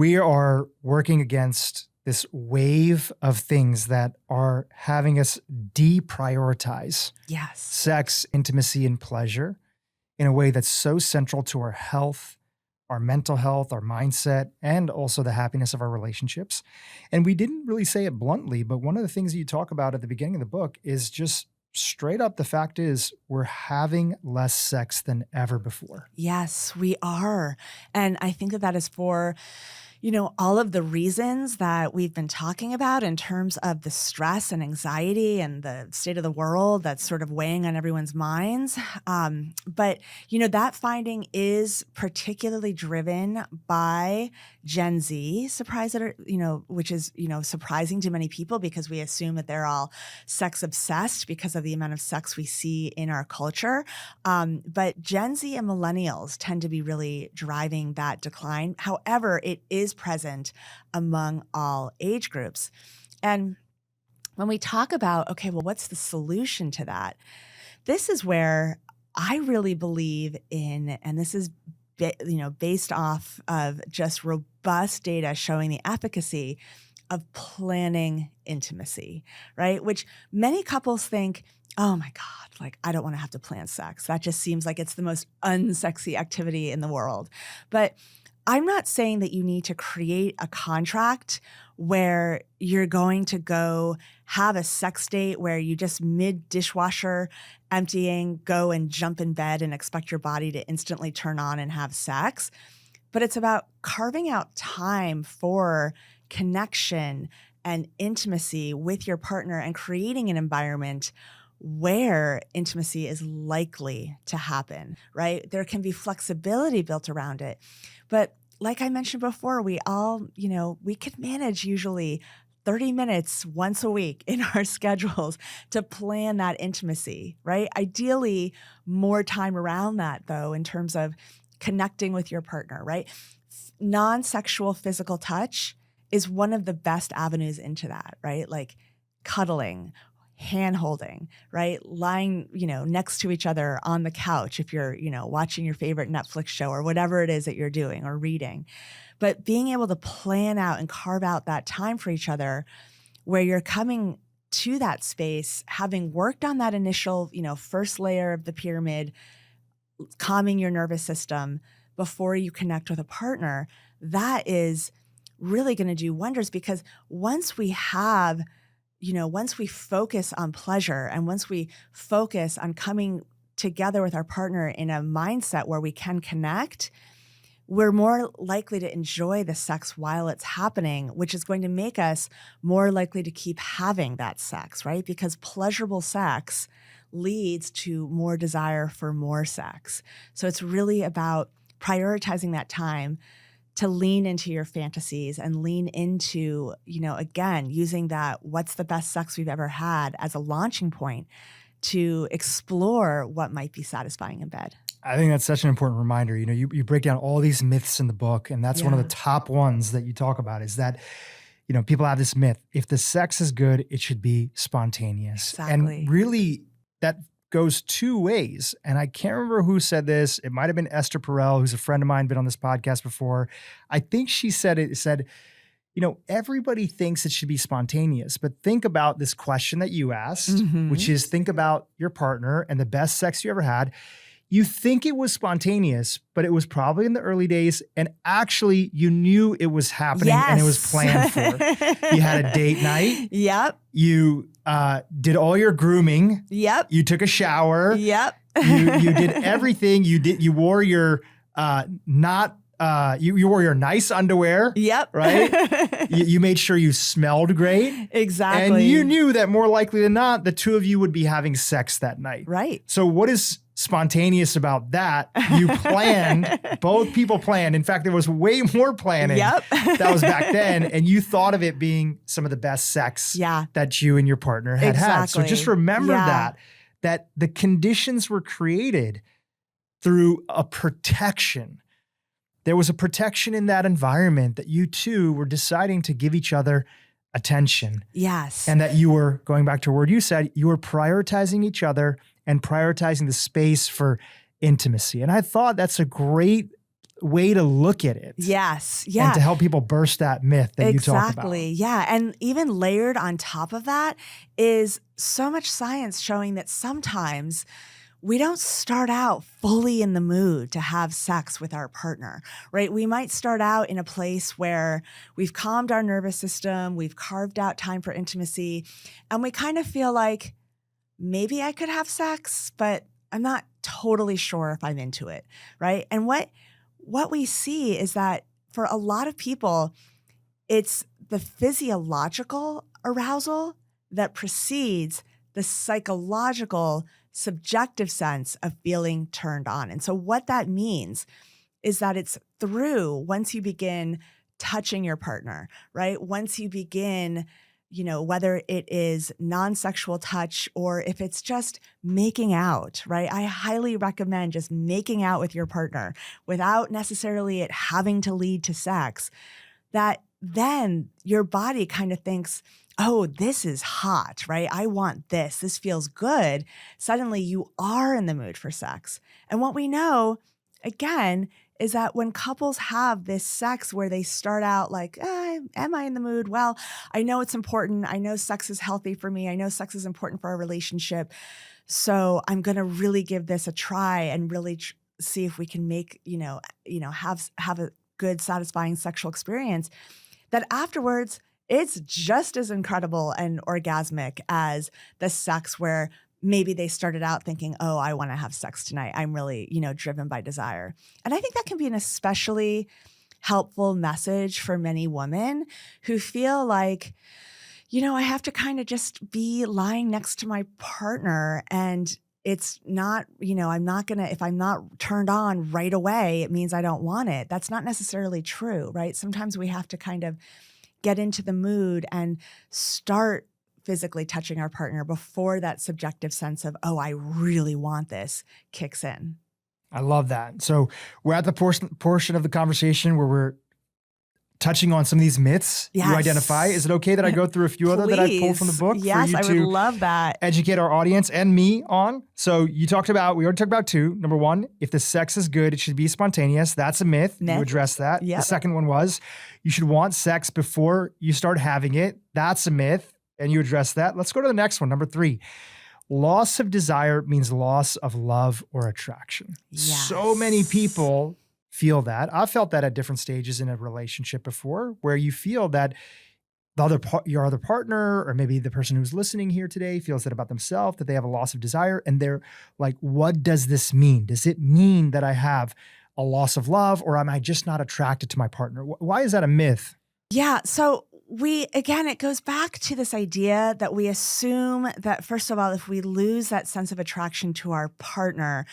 we are working against this wave of things that are having us deprioritize sex, intimacy, and pleasure in a way that's so central to our health, our mental health, our mindset, and also the happiness of our relationships. And we didn't really say it bluntly, but one of the things that you talk about at the beginning of the book is just straight up, the fact is we're having less sex than ever before. Yes, we are. And I think that is for, all of the reasons that we've been talking about in terms of the stress and anxiety and the state of the world that's sort of weighing on everyone's minds. But that finding is particularly driven by Gen Z, which is, surprising to many people because we assume that they're all sex obsessed because of the amount of sex we see in our culture. But Gen Z and millennials tend to be really driving that decline. However, it is present among all age groups. And when we talk about, okay, well, what's the solution to that? This is where I really believe in, and this is based off of just robust data showing the efficacy of planning intimacy, right? Which many couples think, oh my God, I don't want to have to plan sex. That just seems like it's the most unsexy activity in the world. But I'm not saying that you need to create a contract where you're going to go have a sex date where you just mid-dishwasher emptying, go and jump in bed and expect your body to instantly turn on and have sex. But it's about carving out time for connection and intimacy with your partner and creating an environment where intimacy is likely to happen, right? There can be flexibility built around it. But like I mentioned before, we all, we could manage usually 30 minutes once a week in our schedules to plan that intimacy, right? Ideally, more time around that, though, in terms of connecting with your partner, right? Non-sexual physical touch is one of the best avenues into that, right? Like cuddling, hand holding, right? Lying, next to each other on the couch if you're, watching your favorite Netflix show or whatever it is that you're doing or reading. But being able to plan out and carve out that time for each other where you're coming to that space, having worked on that initial, first layer of the pyramid, calming your nervous system before you connect with a partner, that is really going to do wonders because once we focus on pleasure and once we focus on coming together with our partner in a mindset where we can connect, we're more likely to enjoy the sex while it's happening, which is going to make us more likely to keep having that sex, right? Because pleasurable sex leads to more desire for more sex. So it's really about prioritizing that time to lean into your fantasies and lean into, again, using that what's the best sex we've ever had as a launching point to explore what might be satisfying in bed. I think that's such an important reminder. You break down all these myths in the book, and that's one of the top ones that you talk about is that, people have this myth. If the sex is good, it should be spontaneous. Exactly. And really that goes two ways. And I can't remember who said this. It might've been Esther Perel, who's a friend of mine, been on this podcast before. I think she said everybody thinks it should be spontaneous, but think about this question that you asked, which is think about your partner and the best sex you ever had. You think it was spontaneous, but it was probably in the early days. And actually you knew it was happening and it was planned for. You had a date night. Yep. You did all your grooming. Yep. You took a shower. Yep. You did everything. You wore your you wore your nice underwear. Yep. Right? You made sure you smelled great. Exactly. And you knew that more likely than not, the two of you would be having sex that night. Right. So what is spontaneous about that? You planned, both people planned. In fact, there was way more planning that was back then. And you thought of it being some of the best sex that you and your partner had had. So just remember that the conditions were created through a protection. There was a protection in that environment that you two were deciding to give each other attention. Yes. And that you were, going back to a word you said, you were prioritizing each other and prioritizing the space for intimacy. And I thought that's a great way to look at it. Yes. And Yeah. to help people burst that myth that you talk about. Exactly. Yeah. And even layered on top of that is so much science showing that sometimes we don't start out fully in the mood to have sex with our partner, right? We might start out in a place where we've calmed our nervous system, we've carved out time for intimacy, and we kind of feel like maybe I could have sex, but I'm not totally sure if I'm into it, right? And what we see is that for a lot of people, it's the physiological arousal that precedes the psychological subjective sense of feeling turned on. And so what that means is that it's through once you begin touching your partner, right? Once you begin, whether it is non-sexual touch or if it's just making out, right? I highly recommend just making out with your partner without necessarily it having to lead to sex, that then your body kind of thinks, oh, this is hot, right? I want this. This feels good. Suddenly you are in the mood for sex. And what we know, again, is that when couples have this sex where they start out like, am I in the mood? Well, I know it's important. I know sex is healthy for me. I know sex is important for our relationship. So I'm going to really give this a try and really see if we can make, have a good, satisfying sexual experience. That afterwards, it's just as incredible and orgasmic as the sex where maybe they started out thinking, oh, I want to have sex tonight. I'm really, driven by desire. And I think that can be an especially helpful message for many women who feel like, I have to kind of just be lying next to my partner and it's not, I'm not going to, if I'm not turned on right away, it means I don't want it. That's not necessarily true, right? Sometimes we have to kind of get into the mood and start physically touching our partner before that subjective sense of, oh, I really want this kicks in. I love that. So we're at the portion of the conversation where we're touching on some of these myths you identify. Is it okay that I go through a few other that I pulled from the book for you I would love that. Educate our audience and me on? So we already talked about two. Number one, if the sex is good, it should be spontaneous. That's a myth. You address that. Yep. The second one was you should want sex before you start having it. That's a myth. And you address that. Let's go to the next one. Number 3, loss of desire means loss of love or attraction. Yes. So many people feel that. I've felt that at different stages in a relationship before, where you feel that your other partner, or maybe the person who's listening here today, feels that about themselves, that they have a loss of desire. And they're like, what does this mean? Does it mean that I have a loss of love, or am I just not attracted to my partner? Why is that a myth? Yeah. So it goes back to this idea that we assume that, first of all, if we lose that sense of attraction to our partner,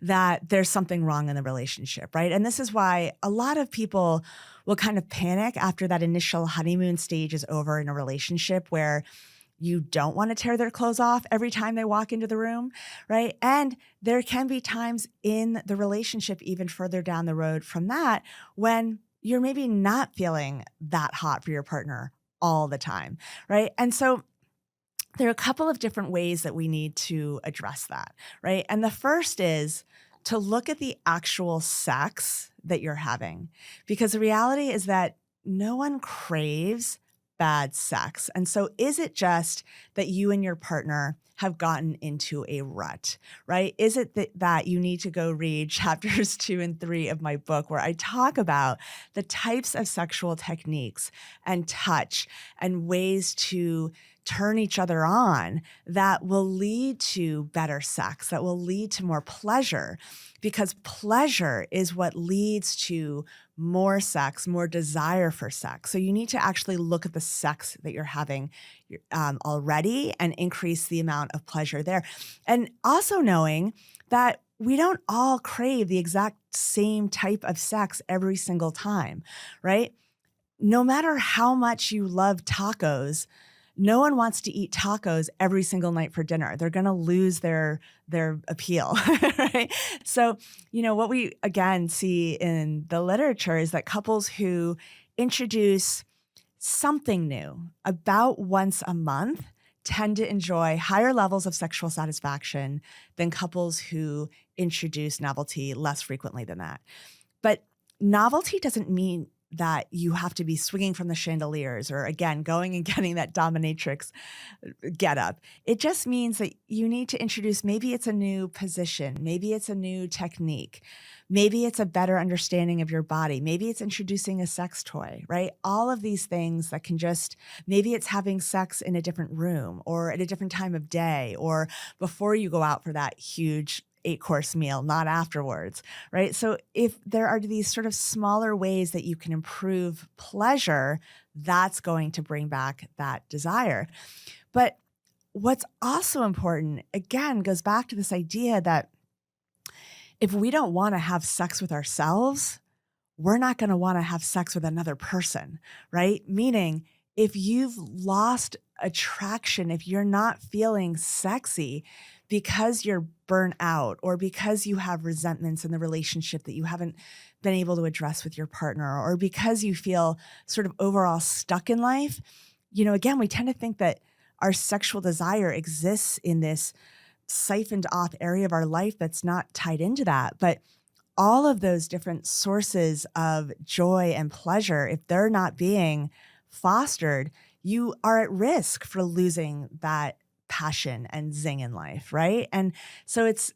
that there's something wrong in the relationship, right? And this is why a lot of people will kind of panic after that initial honeymoon stage is over in a relationship where you don't want to tear their clothes off every time they walk into the room, right? And there can be times in the relationship, even further down the road from that, when you're maybe not feeling that hot for your partner all the time, right? And so there are a couple of different ways that we need to address that, right? And the first is to look at the actual sex that you're having, because the reality is that no one craves bad sex. And so is it just that you and your partner have gotten into a rut, right? Is it that you need to go read chapters 2 and 3 of my book, where I talk about the types of sexual techniques and touch and ways to turn each other on that will lead to better sex, that will lead to more pleasure, because pleasure is what leads to more sex, more desire for sex. So you need to actually look at the sex that you're having already and increase the amount of pleasure there. And also knowing that we don't all crave the exact same type of sex every single time, right? No matter how much you love tacos, no one wants to eat tacos every single night for dinner. They're going to lose their appeal, right? So, what we again see in the literature is that couples who introduce something new about once a month tend to enjoy higher levels of sexual satisfaction than couples who introduce novelty less frequently than that. But novelty doesn't mean that you have to be swinging from the chandeliers or, again, going and getting that dominatrix get up. It just means that you need to introduce, maybe it's a new position, maybe it's a new technique, maybe it's a better understanding of your body, maybe it's introducing a sex toy, right? All of these things that can just, maybe it's having sex in a different room or at a different time of day or before you go out for that huge 8-course meal, not afterwards, right? So if there are these sort of smaller ways that you can improve pleasure, that's going to bring back that desire. But what's also important, again, goes back to this idea that if we don't want to have sex with ourselves, we're not going to want to have sex with another person, right? Meaning, if you've lost attraction, if you're not feeling sexy because you're burnt out or because you have resentments in the relationship that you haven't been able to address with your partner, or because you feel sort of overall stuck in life, again, we tend to think that our sexual desire exists in this siphoned off area of our life that's not tied into that. But all of those different sources of joy and pleasure, if they're not being fostered, you are at risk for losing that passion and zing in life, right? And so it's,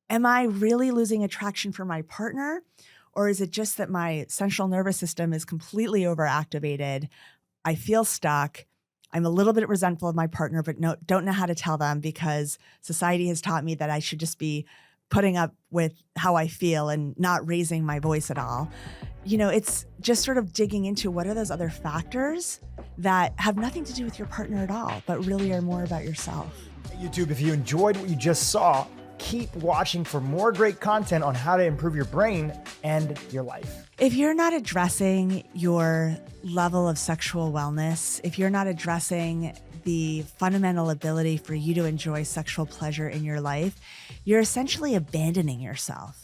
am I really losing attraction for my partner? Or is it just that my central nervous system is completely overactivated? I feel stuck. I'm a little bit resentful of my partner, but don't know how to tell them because society has taught me that I should just be putting up with how I feel and not raising my voice at all. It's just sort of digging into what are those other factors that have nothing to do with your partner at all, but really are more about yourself. YouTube, if you enjoyed what you just saw, keep watching for more great content on how to improve your brain and your life. If you're not addressing your level of sexual wellness, if you're not addressing the fundamental ability for you to enjoy sexual pleasure in your life, you're essentially abandoning yourself.